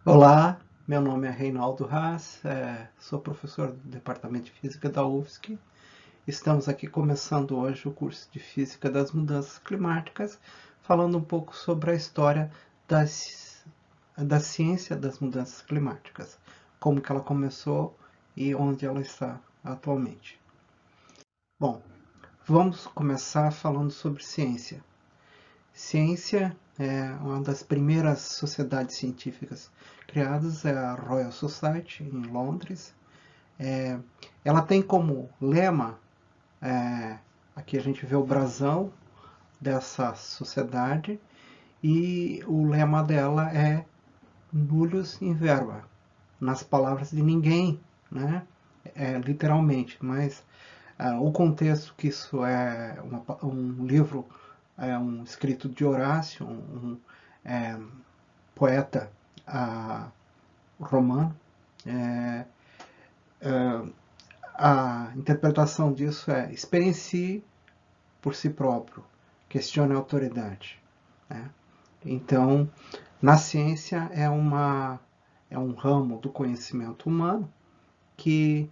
Olá, meu nome é Reinaldo Haas, sou professor do Departamento de Física da UFSC. Estamos aqui começando hoje o curso de Física das Mudanças Climáticas, falando um pouco sobre a história da ciência das mudanças climáticas, como que ela começou e onde ela está atualmente. Bom, vamos começar falando sobre ciência. Ciência é uma das primeiras sociedades científicas criadas, é a Royal Society, em Londres. É, ela tem como lema, aqui a gente vê o brasão dessa sociedade, e o lema dela é Nullius in verba, nas palavras de ninguém, né? Literalmente, mas o contexto que isso é um livro, um escrito de Horácio, é, poeta romano. É, a interpretação disso é: experiencie por si próprio, questione a autoridade. Né? Então, na ciência é um ramo do conhecimento humano que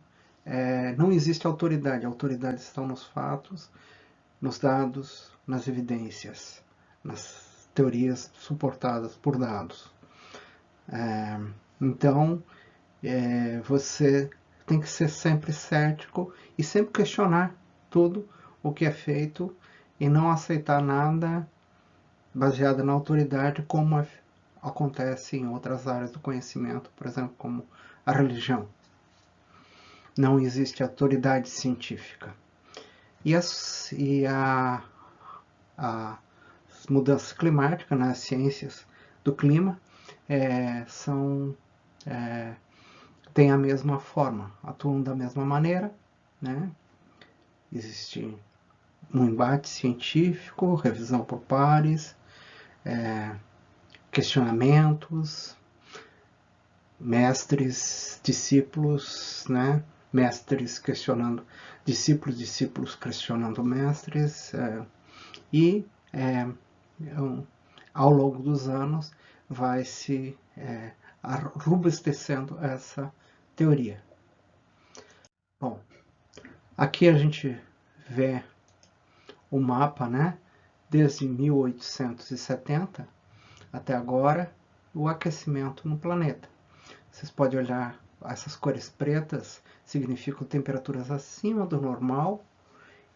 não existe autoridade. A autoridade está nos fatos, nos dados, nas evidências, nas teorias suportadas por dados. Então, você tem que ser sempre cético e sempre questionar tudo o que é feito e não aceitar nada baseado na autoridade, como acontece em outras áreas do conhecimento, por exemplo, como a religião. Não existe autoridade científica. E as mudanças climáticas, nas ciências do clima, são têm a mesma forma, atuam da mesma maneira, né? Existe um embate científico, revisão por pares, questionamentos, mestres, discípulos, né? Mestres questionando discípulos, discípulos questionando mestres, e ao longo dos anos vai se robustecendo essa teoria. Bom, aqui a gente vê o mapa, né? Desde 1870 até agora, o aquecimento no planeta. Vocês podem olhar, essas cores pretas significam temperaturas acima do normal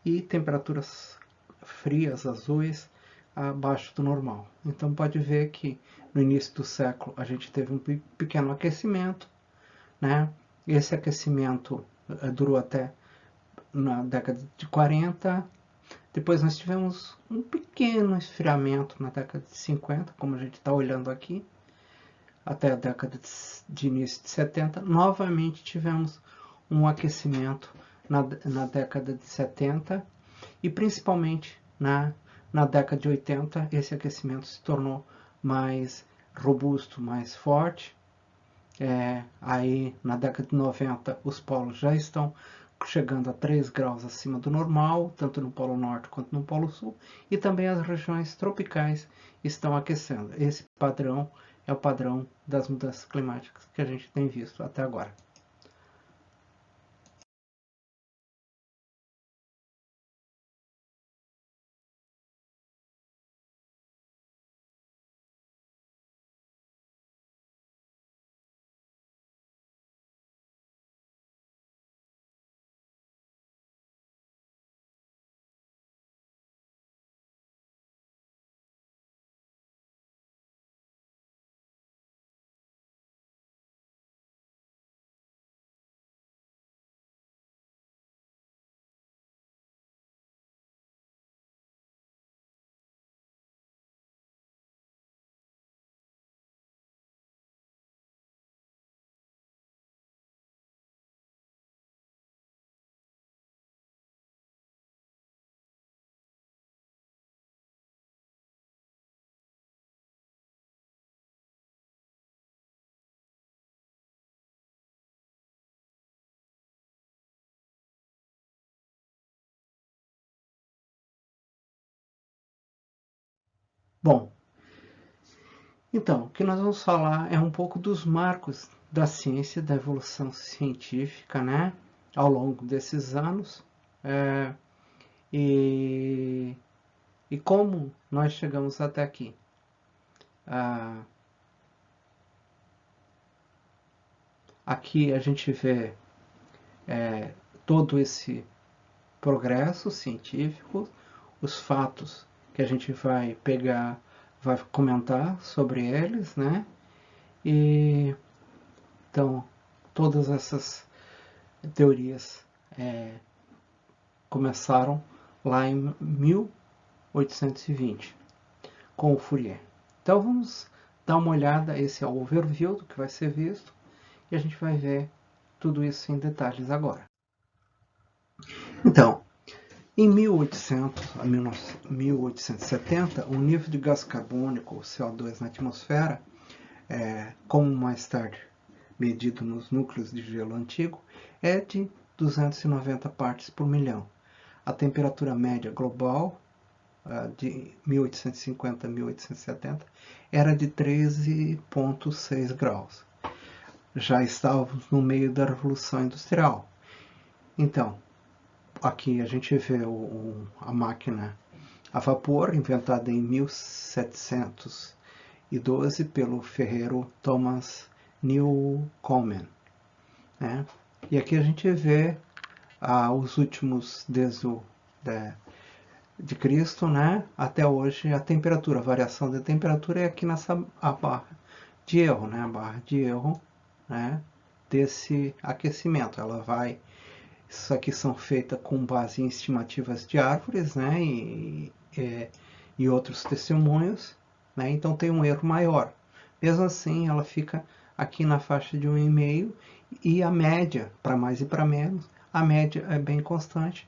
e temperaturas frias, azuis, abaixo do normal. Então pode ver que no início do século a gente teve um pequeno aquecimento, né? Esse aquecimento durou até na década de 40. Depois nós tivemos um pequeno esfriamento na década de 50, como a gente está olhando aqui, até a década de início de 70. Novamente tivemos um aquecimento na década de 70 e principalmente na década de 80 esse aquecimento se tornou mais robusto, mais forte. Aí na década de 90 os polos já estão chegando a 3 graus acima do normal, tanto no Polo Norte quanto no Polo Sul, e também as regiões tropicais estão aquecendo. Esse padrão é o padrão das mudanças climáticas que a gente tem visto até agora. Bom, Então, o que nós vamos falar é um pouco dos marcos da ciência, da evolução científica, né, ao longo desses anos, e como nós chegamos até aqui. Aqui a gente vê todo esse progresso científico, os fatos que a gente vai pegar, vai comentar sobre eles, né? E então todas essas teorias começaram lá em 1820 com o Fourier. Então vamos dar uma olhada, esse é o overview do que vai ser visto e a gente vai ver tudo isso em detalhes agora. Então, em 1800 a 1870, o nível de gás carbônico, o CO2 na atmosfera, como mais tarde medido nos núcleos de gelo antigo, é de 290 partes por milhão. A temperatura média global de 1850 a 1870 era de 13,6 graus. Já estávamos no meio da Revolução Industrial. Então, aqui a gente vê a máquina a vapor, inventada em 1712 pelo ferreiro Thomas Newcomen. Né? E aqui a gente vê os últimos, desde de Cristo, né, até hoje, a temperatura, a variação da temperatura é aqui nessa barra de erro, né, a barra de erro, né, desse aquecimento. Ela vai, isso aqui são feitas com base em estimativas de árvores, né, e outros testemunhos, né, então tem um erro maior. Mesmo assim, ela fica aqui na faixa de 1,5 e a média, para mais e para menos, a média é bem constante.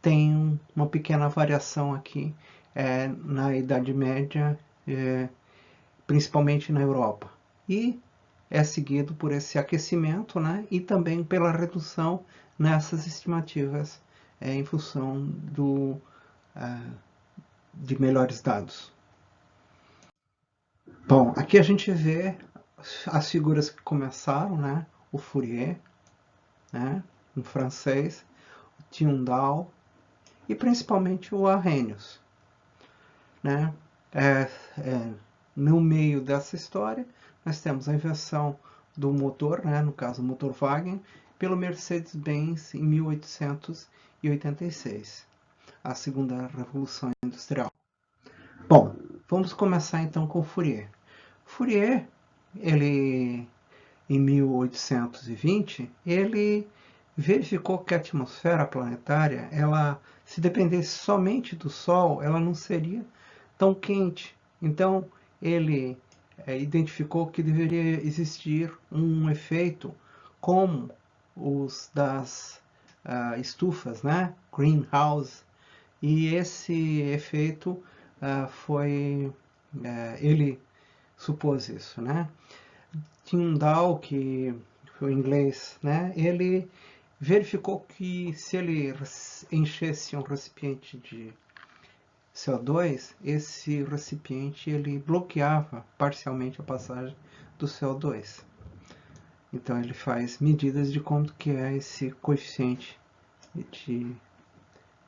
Tem uma pequena variação aqui na Idade Média, principalmente na Europa. E é seguido por esse aquecimento, né, e também pela redução nessas estimativas em função de melhores dados. Bom, aqui a gente vê as figuras que começaram, né, o Fourier, né, um francês, o Tyndall e principalmente o Arrhenius. Né? No meio dessa história, nós temos a invenção do motor, né? No caso o motor Wagen, pelo Mercedes-Benz em 1886, a segunda revolução industrial. Bom, vamos começar então com Fourier. Fourier, ele em 1820, ele verificou que a atmosfera planetária, ela, se dependesse somente do Sol, ela não seria tão quente. Então, ele identificou que deveria existir um efeito como os das estufas, né? Greenhouse. E esse efeito ele supôs isso, né? Tyndall, que foi inglês, né? Ele verificou que se ele enchesse um recipiente de CO2, esse recipiente ele bloqueava parcialmente a passagem do CO2. Então ele faz medidas de quanto que é esse coeficiente de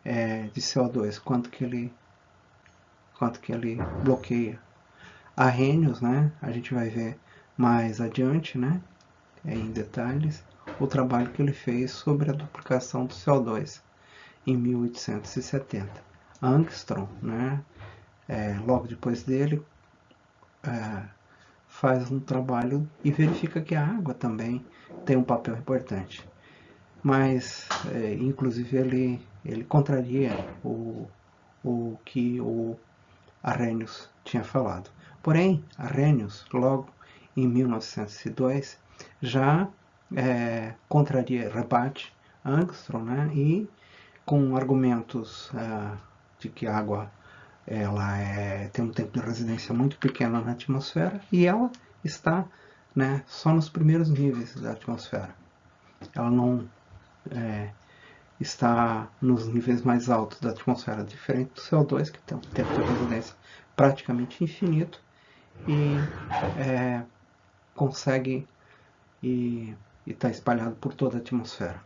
CO2, quanto que ele bloqueia. Arrhenius, né? A gente vai ver mais adiante, né? Em detalhes, o trabalho que ele fez sobre a duplicação do CO2 em 1870. Armstrong, né? Logo depois dele, faz um trabalho e verifica que a água também tem um papel importante. Mas, inclusive, ele contraria o que o Arrhenius tinha falado. Porém, Arrhenius, logo em 1902, já contraria, rebate Armstrong, né? E com argumentos de que a água tem um tempo de residência muito pequeno na atmosfera e ela está, né, só nos primeiros níveis da atmosfera. Ela não está nos níveis mais altos da atmosfera, diferente do CO2, que tem um tempo de residência praticamente infinito, e consegue e está espalhado por toda a atmosfera.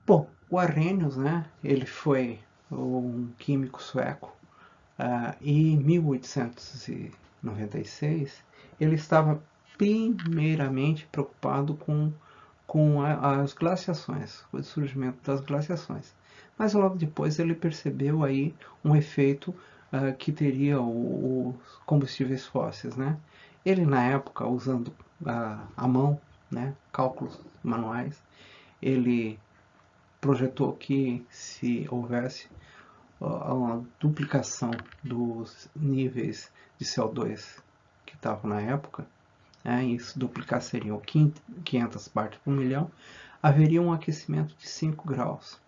Bom, o Arrhenius, né, ele foi um químico sueco, e em 1896 ele estava primeiramente preocupado com as glaciações, o surgimento das glaciações. Mas logo depois ele percebeu aí um efeito que teria os combustíveis fósseis, né? Ele na época, usando a mão, né, cálculos manuais, ele projetou que se houvesse uma duplicação dos níveis de CO2 que estavam na época, isso duplicar seriam 500 partes por milhão, haveria um aquecimento de 5 graus.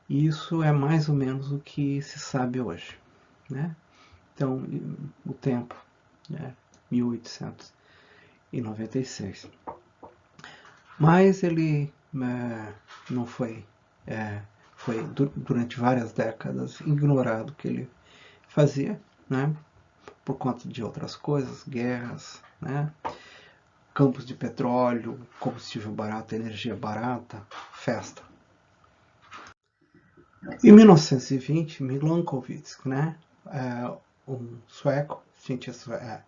E isso é mais ou menos o que se sabe hoje, né? Então, o tempo, né, 1896. Mas ele não foi, foi durante várias décadas ignorado o que ele fazia, né? Por conta de outras coisas, guerras, né? Campos de petróleo, combustível barato, energia barata, festa. Em 1920, Milankovitch, né, um sueco, cientista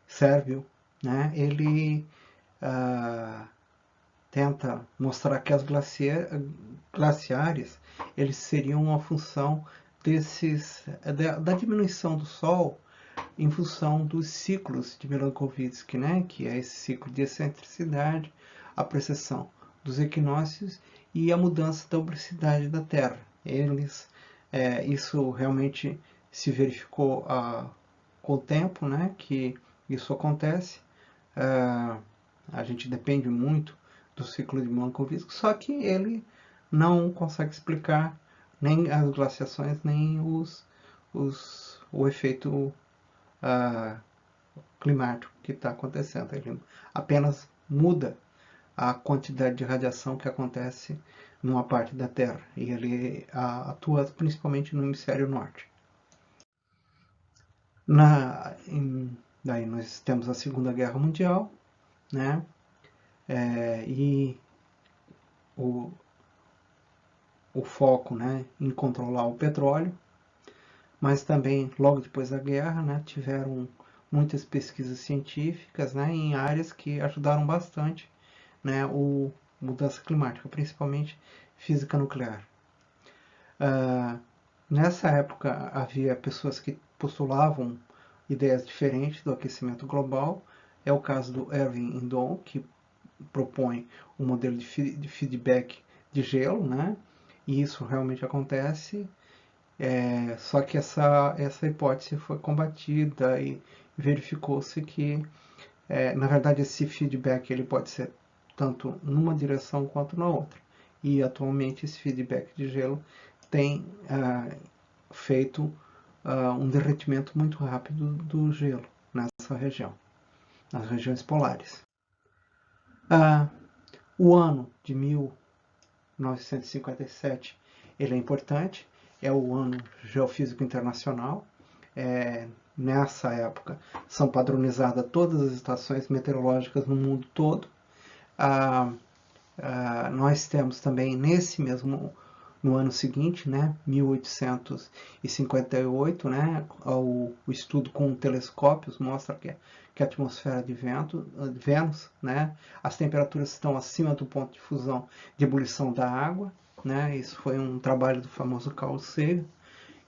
sérvio, né, ele tenta mostrar que as glaciares eles seriam uma função da diminuição do Sol em função dos ciclos de Milankovitch, né, que é esse ciclo de excentricidade, a precessão dos equinócios e a mudança da obricidade da Terra. Isso realmente se verificou com o tempo, né, que isso acontece. A gente depende muito do ciclo de Milankovitch, só que ele não consegue explicar nem as glaciações, nem o efeito climático que está acontecendo. Ele apenas muda a quantidade de radiação que acontece numa parte da Terra. E ele atua principalmente no hemisfério norte. Daí nós temos a Segunda Guerra Mundial, né? E o foco, né, em controlar o petróleo, mas também logo depois da guerra, né, tiveram muitas pesquisas científicas, né, em áreas que ajudaram bastante, né, o mudança climática, principalmente física nuclear. Nessa época havia pessoas que postulavam ideias diferentes do aquecimento global. É o caso do Erwin Indon, que propõe um modelo de feedback de gelo, né? E isso realmente acontece. Só que essa hipótese foi combatida e verificou-se que, na verdade, esse feedback ele pode ser tanto numa direção quanto na outra. E atualmente esse feedback de gelo tem feito um derretimento muito rápido do gelo nessa região, nas regiões polares. O ano de 1957 ele é importante, é o ano geofísico internacional. Nessa época são padronizadas todas as estações meteorológicas no mundo todo. Nós temos também no ano seguinte, né, 1858, né, o estudo com telescópios mostra que a atmosfera de Vênus, né, as temperaturas estão acima do ponto de fusão de ebulição da água, né, isso foi um trabalho do famoso Carl Sagan,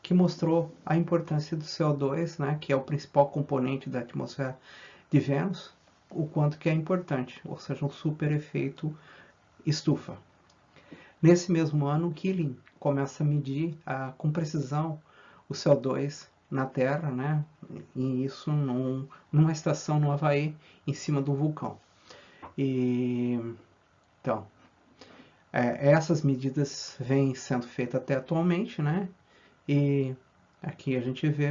que mostrou a importância do CO2, né, que é o principal componente da atmosfera de Vênus, o quanto que é importante, ou seja, um super efeito estufa. Nesse mesmo ano, Keeling começa a medir com precisão o CO2 na Terra, né? E isso numa estação no Havaí, em cima do vulcão. Então, essas medidas vêm sendo feitas até atualmente, né? E aqui a gente vê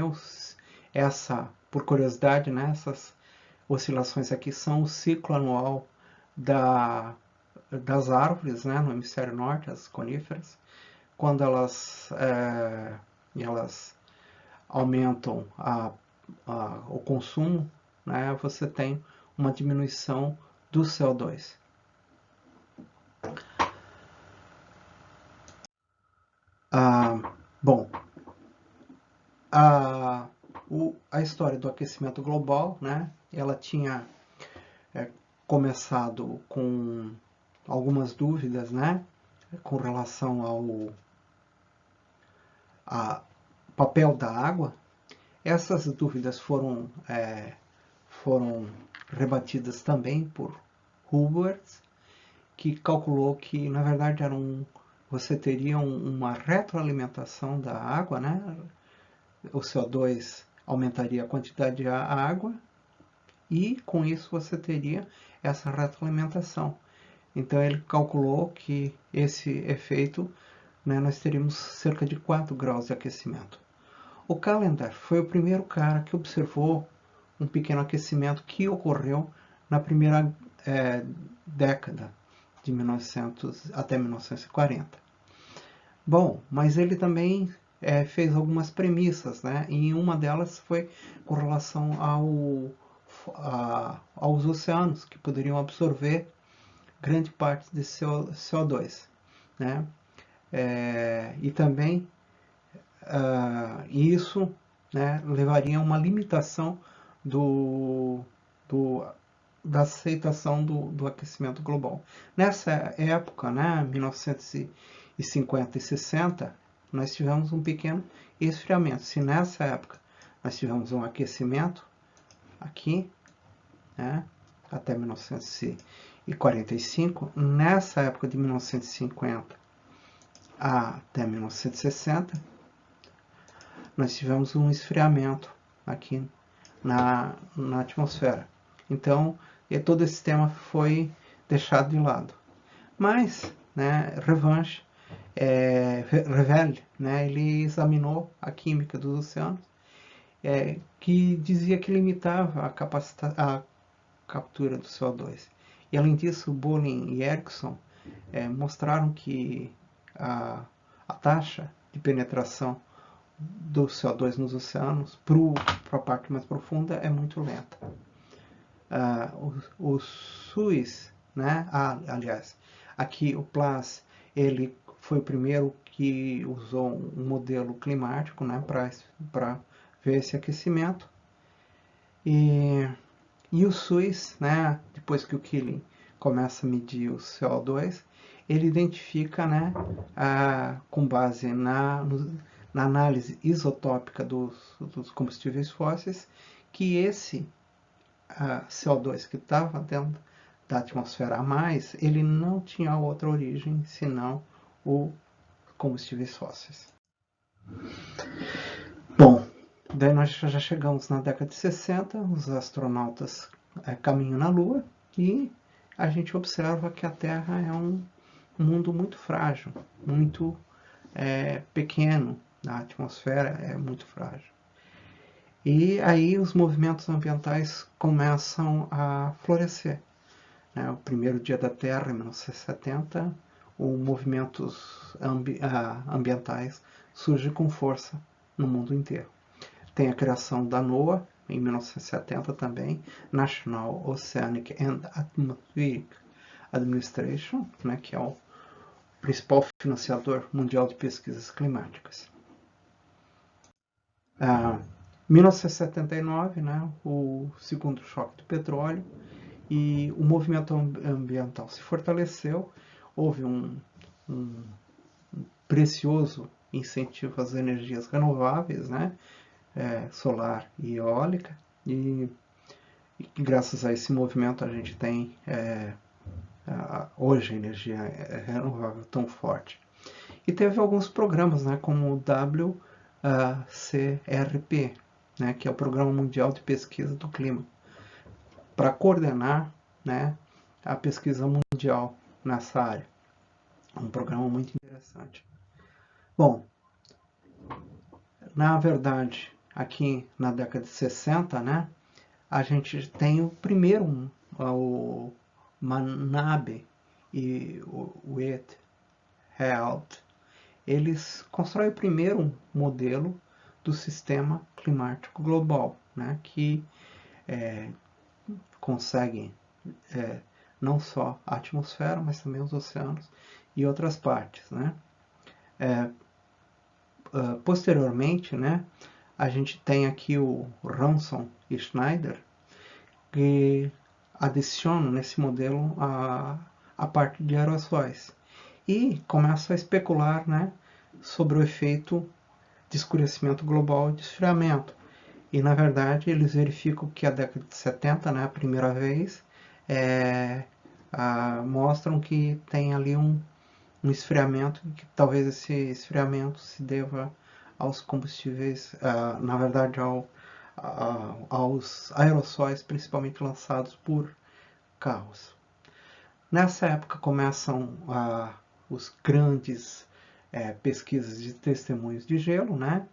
por curiosidade, né? Essas oscilações aqui são o ciclo anual das árvores, né, no hemisfério norte, as coníferas, quando elas aumentam o consumo, né, você tem uma diminuição do CO2. Bom, a história do aquecimento global, né, ela tinha começado com algumas dúvidas, né, com relação ao papel da água. Essas dúvidas foram rebatidas também por Hubert, que calculou que, na verdade, você teria uma retroalimentação da água, né? O CO2 aumentaria a quantidade de água e, com isso, você teria essa retroalimentação. Então, ele calculou que esse efeito, né, nós teríamos cerca de 4 graus de aquecimento. O Callendar foi o primeiro cara que observou um pequeno aquecimento que ocorreu na primeira década, de 1900 até 1940. Bom, mas ele também fez algumas premissas, né? E uma delas foi com relação aos oceanos, que poderiam absorver grande parte desse CO2, né? E também isso, né, levaria a uma limitação da aceitação do aquecimento global. Nessa época, né, 1950 e 60, nós tivemos um pequeno esfriamento. Se nessa época nós tivemos um aquecimento aqui, né, até 1945, nessa época de 1950 até 1960, nós tivemos um esfriamento aqui na atmosfera. Então, todo esse tema foi deixado de lado. Mas, né, Revel, né, ele examinou a química dos oceanos, que dizia que limitava a captura do CO2. E, além disso, Bolin e Erickson mostraram que a taxa de penetração do CO2 nos oceanos para a parte mais profunda é muito lenta. O SUIS, né? Aliás, aqui o PLAS, ele foi o primeiro que usou um modelo climático, né, para ver esse aquecimento. E o SUIS, né, depois que o Keeling começa a medir o CO2, ele identifica, né, com base na análise isotópica dos combustíveis fósseis, que esse CO2 que estava dentro da atmosfera a mais, ele não tinha outra origem senão os combustíveis fósseis. Bom, daí nós já chegamos na década de 60, os astronautas caminham na Lua e a gente observa que a Terra é um mundo muito frágil, muito pequeno, a atmosfera é muito frágil. E aí os movimentos ambientais começam a florescer. O primeiro dia da Terra, em 1970, os movimentos ambientais surgem com força no mundo inteiro. Tem a criação da NOAA, em 1970 também, National Oceanic and Atmospheric Administration, né, que é o principal financiador mundial de pesquisas climáticas. 1979, né, o segundo choque do petróleo, e o movimento ambiental se fortaleceu, houve um precioso incentivo às energias renováveis, né, solar e eólica, e graças a esse movimento a gente tem hoje a energia renovável tão forte. E teve alguns programas, né, como o WCRP, né, que é o Programa Mundial de Pesquisa do Clima, para coordenar, né, a pesquisa mundial nessa área. É um programa muito interessante. Bom, na verdade, aqui na década de 60, né, a gente tem o primeiro, o Manabe e o Whitehead, eles constroem primeiro um modelo do sistema climático global, né, que consegue não só a atmosfera, mas também os oceanos e outras partes, né. Posteriormente, né, a gente tem aqui o Ronson e Schneider, que adicionam nesse modelo a parte de aerossóis e começam a especular, né, sobre o efeito de escurecimento global e de esfriamento. E, na verdade, eles verificam que a década de 70, né, a primeira vez, mostram que tem ali um esfriamento, e que talvez esse esfriamento se deva aos combustíveis, na verdade, aos aerossóis, principalmente lançados por carros. Nessa época começam os grandes pesquisas de testemunhos de gelo, né?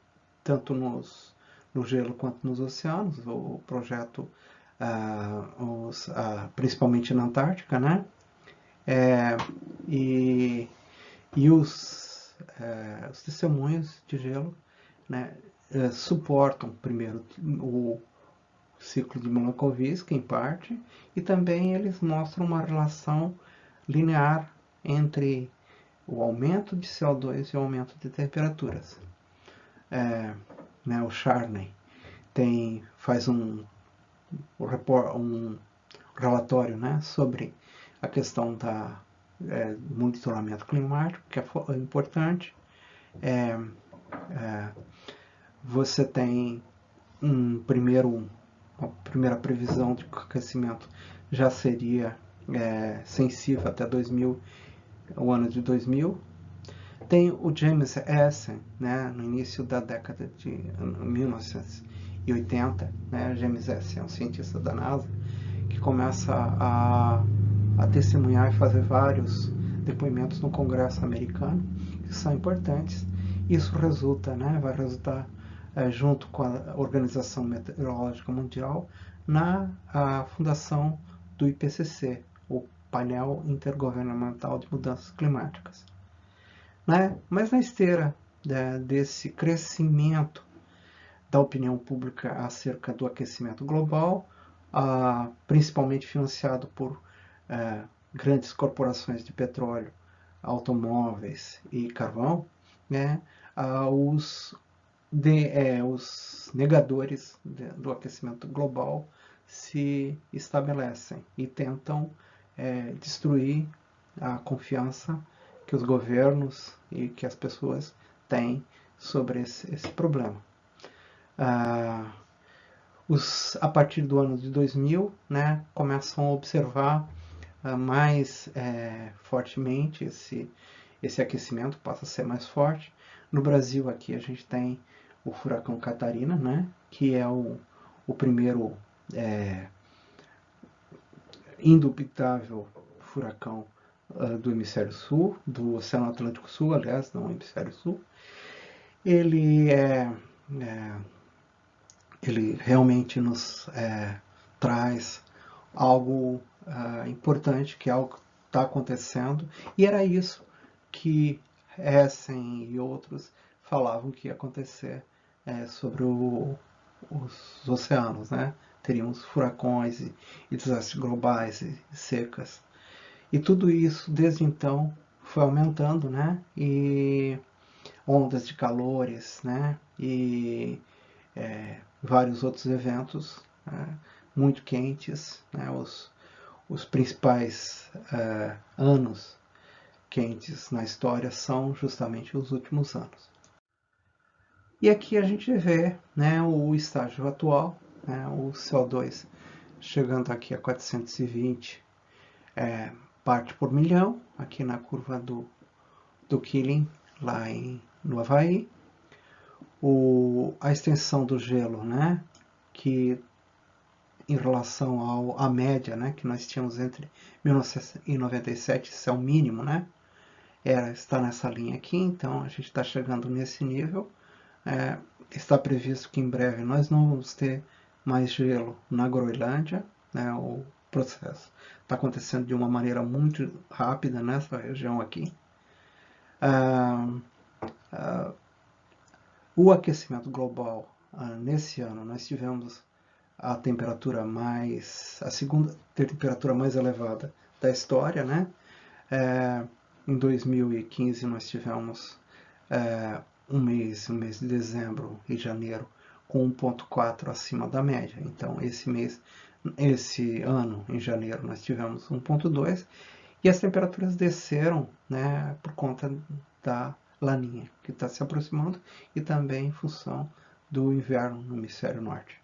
Tanto no gelo quanto nos oceanos, o projeto principalmente na Antártica, né? E os testemunhos de gelo, né, suportam primeiro o ciclo de Milankovitch, em parte, e também eles mostram uma relação linear entre o aumento de CO2 e o aumento de temperaturas. O Charney faz um relatório, né, sobre a questão do monitoramento climático, que é importante. Você tem uma primeira previsão de que o aquecimento já seria sensível até 2000, o ano de 2000. Tem o James Essen, né, no início da década de 1980, né, James Essen é um cientista da NASA, que começa a testemunhar e fazer vários depoimentos no Congresso americano, que são importantes. Isso vai resultar, junto com a Organização Meteorológica Mundial, na fundação do IPCC, o Painel Intergovernamental de Mudanças Climáticas. Né? Mas na esteira desse crescimento da opinião pública acerca do aquecimento global, principalmente financiado por grandes corporações de petróleo, automóveis e carvão, né? Os negadores do aquecimento global se estabelecem e tentam destruir a confiança que os governos e que as pessoas têm sobre esse problema. A partir do ano de 2000, né, começam a observar mais fortemente esse aquecimento, passa a ser mais forte. No Brasil, aqui a gente tem o furacão Catarina, né, que é o primeiro indubitável furacão do hemisfério sul, do Oceano Atlântico Sul, aliás, não hemisfério sul. Ele realmente nos traz algo importante, que é algo que está acontecendo, e era isso que Essen e outros falavam que ia acontecer sobre os oceanos, né? Teríamos furacões e desastres globais e secas. E tudo isso, desde então, foi aumentando, né? E ondas de calores, né? E vários outros eventos muito quentes, né? Os principais anos quentes na história são justamente os últimos anos. E aqui a gente vê, né, o estágio atual, né, o CO2 chegando aqui a 420 parte por milhão, aqui na curva do Keeling, lá no Havaí. A extensão do gelo, né, que em relação à média, né, que nós tínhamos entre 1997, isso é o mínimo, né, está nessa linha aqui, então a gente está chegando nesse nível. Está previsto que em breve nós não vamos ter mais gelo na Groenlândia, né, o processo está acontecendo de uma maneira muito rápida nessa região aqui. O aquecimento global, nesse ano, nós tivemos a segunda temperatura mais elevada da história, né? Em 2015 nós tivemos um mês de dezembro e janeiro com 1,4 acima da média. Então esse ano, em janeiro, nós tivemos 1,2 e as temperaturas desceram, né, por conta da laninha que está se aproximando e também em função do inverno no hemisfério norte.